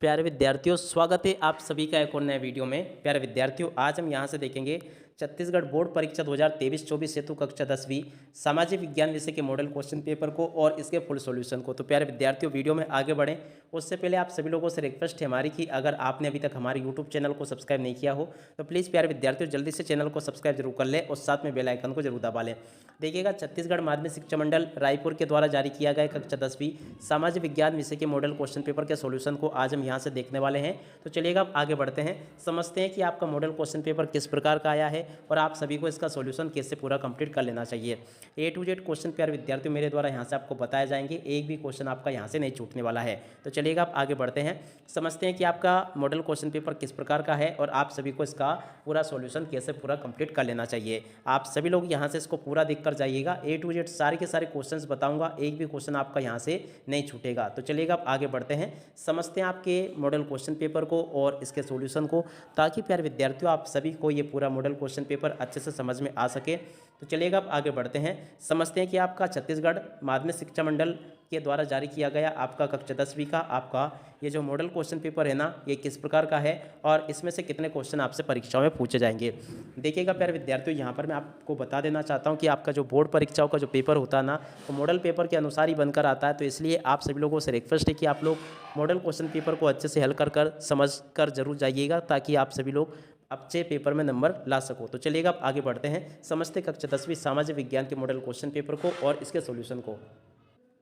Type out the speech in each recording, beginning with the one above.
प्यारे विद्यार्थियों, स्वागत है आप सभी का एक और नए वीडियो में। प्यारे विद्यार्थियों, आज हम यहाँ से देखेंगे छत्तीसगढ़ बोर्ड परीक्षा 2023-24 हेतु कक्षा 10वीं सामाजिक विज्ञान विषय के मॉडल क्वेश्चन पेपर को और इसके फुल सॉल्यूशन को। तो प्यारे विद्यार्थियों, वीडियो में आगे बढ़ें उससे पहले आप सभी लोगों से रिक्वेस्ट है हमारी कि अगर आपने अभी तक हमारे यूट्यूब चैनल को सब्सक्राइब नहीं किया हो तो प्लीज़ प्यारे विद्यार्थियों जल्दी से चैनल को सब्सक्राइब जरूर कर लें और साथ में बेल आइकन को जरूर दबा लें। देखिएगा, छत्तीसगढ़ माध्यमिक शिक्षा मंडल रायपुर के द्वारा जारी किया गया कक्षा 10वीं सामाजिक विज्ञान विषय के मॉडल क्वेश्चन पेपर के सॉल्यूशन को आज हम यहाँ से देखने वाले हैं। तो चलिएगा अब आगे बढ़ते हैं, समझते हैं कि आपका मॉडल क्वेश्चन पेपर किस प्रकार का आया है और आप सभी को इसका सॉल्यूशन कैसे पूरा कंप्लीट कर लेना चाहिए। A to Z क्वेश्चन प्यारे विद्यार्थियों मेरे द्वारा यहाँ से आपको बताए जाएंगे, एक भी क्वेश्चन आपका यहाँ से नहीं छूटने वाला है। तो चलिएगा अब आगे बढ़ते हैं, समझते हैं कि आपका मॉडल क्वेश्चन पेपर किस प्रकार का है और आप सभी को इसका पूरा सॉल्यूशन कैसे पूरा कंप्लीट कर लेना चाहिए। आप सभी लोग यहाँ से इसको पूरा देख कर जाइएगा, A to Z सारे के सारे क्वेश्चंस बताऊंगा, एक भी क्वेश्चन आपका यहाँ से नहीं छूटेगा। तो चलिएगा अब आगे बढ़ते हैं, समझते हैं आपके मॉडल क्वेश्चन पेपर को और इसके सॉल्यूशन को, ताकि प्यारे विद्यार्थियों आप सभी को ये पूरा मॉडल क्वेश्चन पेपर अच्छे से समझ में आ सके। तो चलिएगा अब आगे बढ़ते हैं, समझते हैं कि आपका छत्तीसगढ़ माध्यमिक शिक्षा मंडल के द्वारा जारी किया गया आपका कक्षा 10वीं का आपका ये जो मॉडल क्वेश्चन पेपर है ना, ये किस प्रकार का है और इसमें से कितने क्वेश्चन आपसे परीक्षाओं में पूछे जाएंगे। देखिएगा प्यारे विद्यार्थियों, यहाँ पर मैं आपको बता देना चाहता हूँ कि आपका जो बोर्ड परीक्षाओं का जो पेपर होता है ना, वो मॉडल पेपर के अनुसार ही बनकर आता है। तो इसलिए आप सभी लोगों से रिक्वेस्ट है कि आप लोग मॉडल क्वेश्चन पेपर को अच्छे से हल कर समझ कर जरूर जाइएगा, ताकि आप सभी लोग अच्छे पेपर में नंबर ला सको। तो चलिएगा अब आगे बढ़ते हैं, समझते कक्षा 10वीं सामाजिक विज्ञान के मॉडल क्वेश्चन पेपर को और इसके सॉल्यूशन को।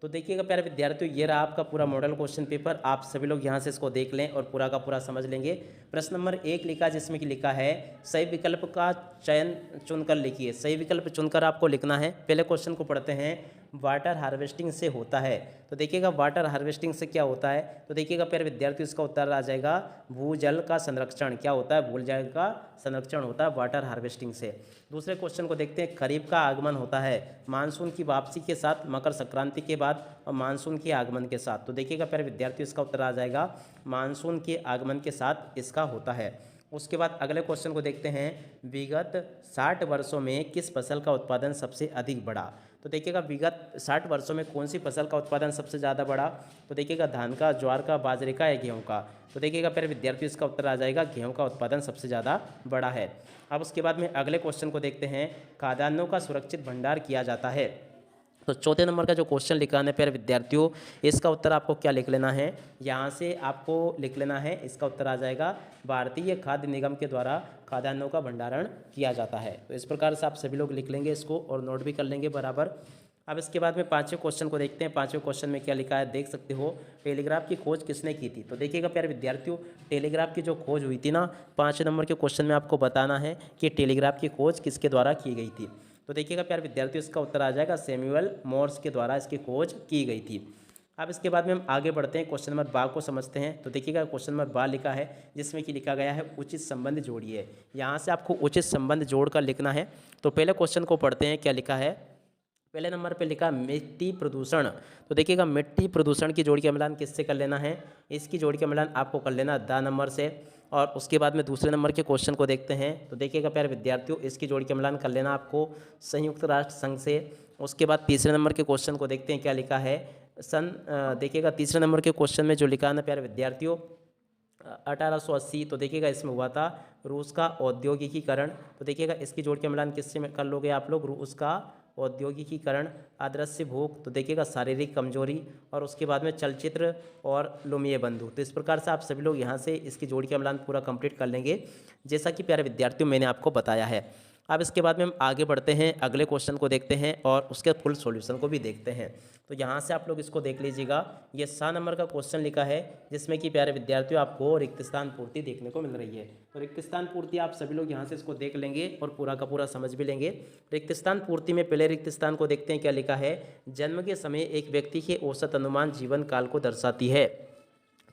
तो देखिएगा प्यारे विद्यार्थियों, ये रहा आपका पूरा मॉडल क्वेश्चन पेपर, आप सभी लोग यहाँ से इसको देख लें और पूरा का पूरा समझ लेंगे। प्रश्न नंबर 1 लिखा, जिसमें कि लिखा है सही विकल्प का चयन चुनकर लिखिए। सही विकल्प चुनकर आपको लिखना है। पहले क्वेश्चन को पढ़ते हैं, वाटर हार्वेस्टिंग से होता है। तो देखिएगा वाटर हार्वेस्टिंग से क्या होता है, तो देखिएगा प्यारे विद्यार्थियों इसका उत्तर आ जाएगा भूजल का संरक्षण। क्या होता है? भूजल का संरक्षण होता है वाटर हार्वेस्टिंग से। दूसरे क्वेश्चन को देखते हैं, खरीफ का आगमन होता है मानसून की वापसी के साथ, मकर संक्रांति के बाद और मानसून के आगमन के साथ। तो देखिएगा प्यारे विद्यार्थियों इसका उत्तर आ जाएगा मानसून के आगमन के साथ इसका होता है। उसके बाद अगले क्वेश्चन को देखते हैं, विगत 60 वर्षों में किस फसल का उत्पादन सबसे अधिक बढ़ा। तो देखिएगा विगत 60 वर्षों में कौन सी फसल का उत्पादन सबसे ज़्यादा बढ़ा, तो देखिएगा धान का, ज्वार का, बाजरे का या गेहूं का। तो देखिएगा प्यारे विद्यार्थियों इसका उत्तर आ जाएगा गेहूं का उत्पादन सबसे ज़्यादा बढ़ा है। अब उसके बाद में अगले क्वेश्चन को देखते हैं, खाद्यान्नों का सुरक्षित भंडार किया जाता है। तो चौथे नंबर का जो क्वेश्चन लिखा है प्यारे विद्यार्थियों, इसका उत्तर आपको क्या लिख लेना है, यहाँ से आपको लिख लेना है, इसका उत्तर आ जाएगा भारतीय खाद्य निगम के द्वारा खाद्यान्नों का भंडारण किया जाता है। तो इस प्रकार से आप सभी लोग लिख लेंगे इसको और नोट भी कर लेंगे बराबर। अब इसके बाद में पांचवें क्वेश्चन को देखते हैं, पांचवें क्वेश्चन में क्या लिखा है देख सकते हो, टेलीग्राफ की खोज किसने की थी। तो देखिएगा प्यारे विद्यार्थियों, टेलीग्राफ की जो खोज हुई थी ना, 5 नंबर के क्वेश्चन में आपको बताना है कि टेलीग्राफ की खोज किसके द्वारा की गई थी। तो देखिएगा प्यारे विद्यार्थियों इसका उत्तर आ जाएगा सैमुअल मोर्स के द्वारा इसकी खोज की गई थी। अब इसके बाद में हम आगे बढ़ते हैं, क्वेश्चन नंबर 12 को समझते हैं। तो देखिएगा क्वेश्चन नंबर 12 लिखा है, जिसमें कि लिखा गया है उचित संबंध जोड़िए। यहाँ से आपको उचित संबंध जोड़कर लिखना है। तो पहले क्वेश्चन को पढ़ते हैं, क्या लिखा है। पहले नंबर पे लिखा मिट्टी प्रदूषण। तो देखिएगा मिट्टी प्रदूषण की जोड़ी का मिलान किससे कर लेना है, इसकी जोड़ी का मिलान आपको कर लेना द नंबर से। और उसके बाद में दूसरे नंबर के क्वेश्चन को देखते हैं। तो देखिएगा प्यारे विद्यार्थियों, इसकी जोड़ी का मिलान कर लेना आपको संयुक्त राष्ट्र संघ से। उसके बाद तीसरे नंबर के क्वेश्चन को देखते हैं, क्या लिखा है देखिएगा तीसरे नंबर के क्वेश्चन में जो लिखा है ना प्यारे विद्यार्थियों 1880। तो देखिएगा इसमें हुआ था रूस का औद्योगिकीकरण। तो देखिएगा इसकी जोड़ के मिलान किससे कर लोगे आप लोग, रूस का औद्योगिकीकरण। अदृश्य भूख, तो देखिएगा शारीरिक कमजोरी। और उसके बाद में चलचित्र और लुमिये बंधु। तो इस प्रकार से आप सभी लोग यहाँ से इसकी जोड़ी का मिलान पूरा कंप्लीट कर लेंगे, जैसा कि प्यारे विद्यार्थियों मैंने आपको बताया है। अब इसके बाद में हम आगे बढ़ते हैं, अगले क्वेश्चन को देखते हैं और उसके फुल सॉल्यूशन को भी देखते हैं। तो यहाँ से आप लोग इसको देख लीजिएगा, ये 7 नंबर का क्वेश्चन लिखा है, जिसमें कि प्यारे विद्यार्थियों आपको रिक्त स्थान पूर्ति देखने को मिल रही है। तो रिक्त स्थान पूर्ति आप सभी लोग यहाँ से इसको देख लेंगे और पूरा का पूरा समझ भी लेंगे। रिक्त स्थान पूर्ति में पहले रिक्त स्थान को देखते हैं, क्या लिखा है, जन्म के समय एक व्यक्ति के औसत अनुमान जीवन काल को दर्शाती है।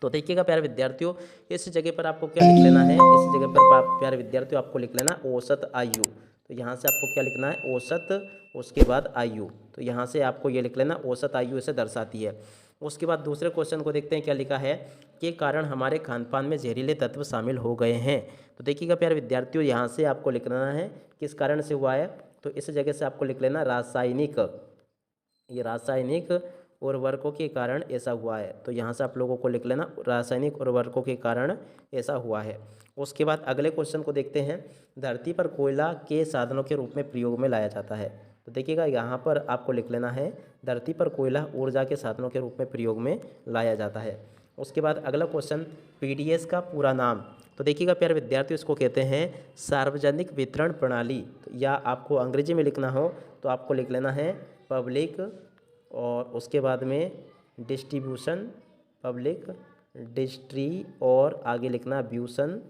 तो देखिएगा प्यारे विद्यार्थियों, इस जगह पर आपको क्या लिख लेना है, इस जगह पर प्यारे विद्यार्थियों आपको लिख लेना औसत आयु। तो यहाँ से आपको क्या लिखना है, औसत, उसके बाद आयु। तो यहाँ से आपको ये लिख लेना औसत आयु इसे दर्शाती है। उसके बाद दूसरे क्वेश्चन को देखते हैं, क्या लिखा है, के कारण हमारे खान पान में जहरीले तत्व शामिल हो गए हैं। तो देखिएगा प्यारे विद्यार्थियों, यहाँ से आपको लिख लेना है किस कारण से हुआ है। तो इस जगह से आपको लिख लेना रासायनिक, ये रासायनिक उर्वरकों के कारण ऐसा हुआ है। तो यहाँ से आप लोगों को लिख लेना, रासायनिक उर्वरकों के कारण ऐसा हुआ है। उसके बाद अगले क्वेश्चन को देखते हैं। धरती पर कोयला के साधनों के रूप में प्रयोग में लाया जाता है। तो देखिएगा यहाँ पर आपको लिख लेना है, धरती पर कोयला ऊर्जा के साधनों के रूप में प्रयोग में लाया जाता है। उसके बाद अगला क्वेश्चन, पीडीएस का पूरा नाम। तो देखिएगा प्यारे विद्यार्थियों, इसको कहते हैं सार्वजनिक वितरण प्रणाली। तो या आपको अंग्रेजी में लिखना हो तो आपको लिख लेना है पब्लिक, और उसके बाद में डिस्ट्रीब्यूशन, पब्लिक डिस्ट्री, और आगे लिखना ब्यूशन,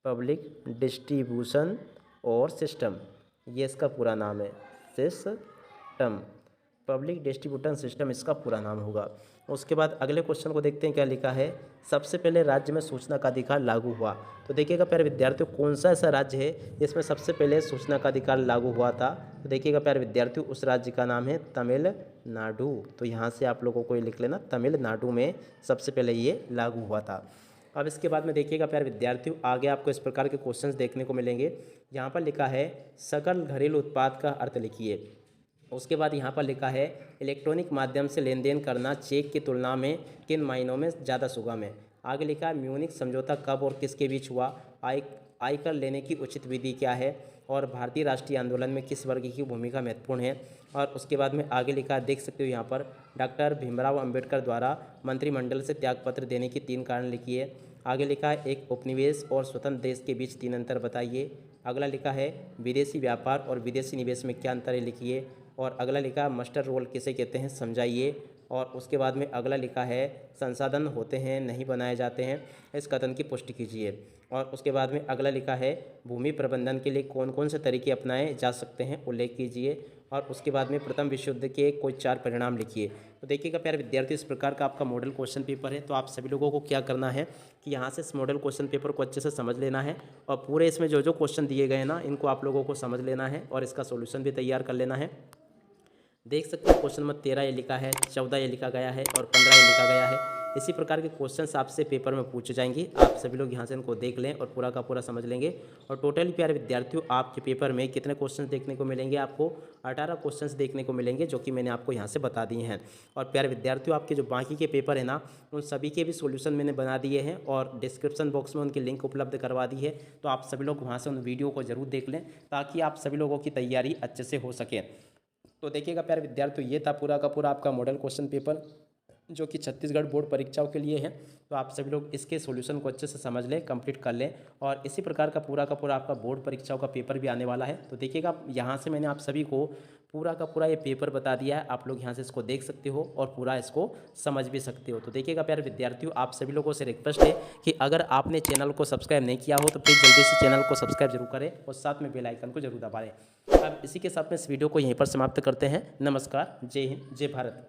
पब्लिक डिस्ट्रीब्यूशन और सिस्टम। ये इसका पूरा नाम है, सिस्टम, पब्लिक डिस्ट्रीब्यूशन सिस्टम इसका पूरा नाम होगा। उसके बाद अगले क्वेश्चन को देखते हैं, क्या लिखा है। सबसे पहले राज्य में सूचना का अधिकार लागू हुआ। तो देखिएगा प्यारे विद्यार्थियों, कौन सा ऐसा राज्य है जिसमें सबसे पहले सूचना का अधिकार लागू हुआ था। तो देखिएगा प्यारे विद्यार्थियों, उस राज्य का नाम है तमिलनाडु। तो यहाँ से आप लोगों को ये लिख लेना, तमिलनाडु में सबसे पहले ये लागू हुआ था। अब इसके बाद में देखिएगा प्यारे विद्यार्थियों, आगे आपको इस प्रकार के क्वेश्चंस देखने को मिलेंगे। यहाँ पर लिखा है सकल घरेलू उत्पाद का अर्थ लिखिए। उसके बाद यहाँ पर लिखा है इलेक्ट्रॉनिक माध्यम से लेन देन करना चेक की तुलना में किन महीनों में ज़्यादा सुगम है। आगे लिखा है म्यूनिख समझौता कब और किसके बीच हुआ। आयकर लेने की उचित विधि क्या है, और भारतीय राष्ट्रीय आंदोलन में किस वर्ग की भूमिका महत्वपूर्ण है। और उसके बाद में आगे लिखा है, देख सकते हो यहाँ पर, डॉक्टर भीमराव अंबेडकर द्वारा मंत्रिमंडल से त्यागपत्र देने की 3 कारण लिखिए। आगे लिखा है एक उपनिवेश और स्वतंत्र देश के बीच 3 अंतर बताइए। अगला लिखा है विदेशी व्यापार और विदेशी निवेश में क्या अंतर है लिखिए। और अगला लिखा है मस्टर रोल किसे कहते हैं समझाइए। और उसके बाद में अगला लिखा है संसाधन होते हैं नहीं बनाए जाते हैं, इस कथन की पुष्टि कीजिए। और उसके बाद में अगला लिखा है भूमि प्रबंधन के लिए कौन कौन से तरीके अपनाए जा सकते हैं उल्लेख कीजिए। और उसके बाद में प्रथम विश्व युद्ध के कोई 4 परिणाम लिखिए। तो देखिएगा प्यारे विद्यार्थी, इस प्रकार का आपका मॉडल क्वेश्चन पेपर है। तो आप सभी लोगों को क्या करना है कि यहाँ से इस मॉडल क्वेश्चन पेपर को अच्छे से समझ लेना है, और पूरे इसमें जो जो क्वेश्चन दिए गए ना, इनको आप लोगों को समझ लेना है और इसका सोल्यूशन भी तैयार कर लेना है। देख सकते हैं क्वेश्चन नंबर 13 ये लिखा है, 14 ये लिखा गया है और 15 ये लिखा गया है। इसी प्रकार के क्वेश्चंस आपसे पेपर में पूछे जाएंगे। आप सभी लोग यहाँ से इनको देख लें और पूरा का पूरा समझ लेंगे। और टोटली प्यारे विद्यार्थियों, आपके पेपर में कितने क्वेश्चंस देखने को मिलेंगे, आपको 18 क्वेश्चंस देखने को मिलेंगे, जो कि मैंने आपको यहाँ से बता दिए हैं। और प्यारे विद्यार्थियों, आपके जो बाकी के पेपर है ना, उन सभी के भी सोल्यूशन मैंने बना दिए हैं और डिस्क्रिप्शन बॉक्स में उनकी लिंक उपलब्ध करवा दी है। तो आप सभी लोग वहाँ से उन वीडियो को जरूर देख लें, ताकि आप सभी लोगों की तैयारी अच्छे से हो सके। तो देखिएगा प्यारे विद्यार्थियों, ये था पूरा का पूरा आपका मॉडल क्वेश्चन पेपर, जो कि छत्तीसगढ़ बोर्ड परीक्षाओं के लिए है। तो आप सभी लोग इसके सॉल्यूशन को अच्छे से समझ लें, कंप्लीट कर लें। और इसी प्रकार का पूरा आपका बोर्ड परीक्षाओं का पेपर भी आने वाला है। तो देखिएगा, यहाँ से मैंने आप सभी को पूरा का पूरा ये पेपर बता दिया है। आप लोग यहाँ से इसको देख सकते हो और पूरा इसको समझ भी सकते हो। तो देखिएगा प्यारे विद्यार्थियों, आप सभी लोगों से रिक्वेस्ट है कि अगर आपने चैनल को सब्सक्राइब नहीं किया हो तो प्लीज़ जल्दी से चैनल को सब्सक्राइब जरूर करें और साथ में बेल आइकन को जरूर दबाएं। अब इसी के साथ में इस वीडियो को यहीं पर समाप्त करते हैं। नमस्कार, जय हिंद, जय भारत।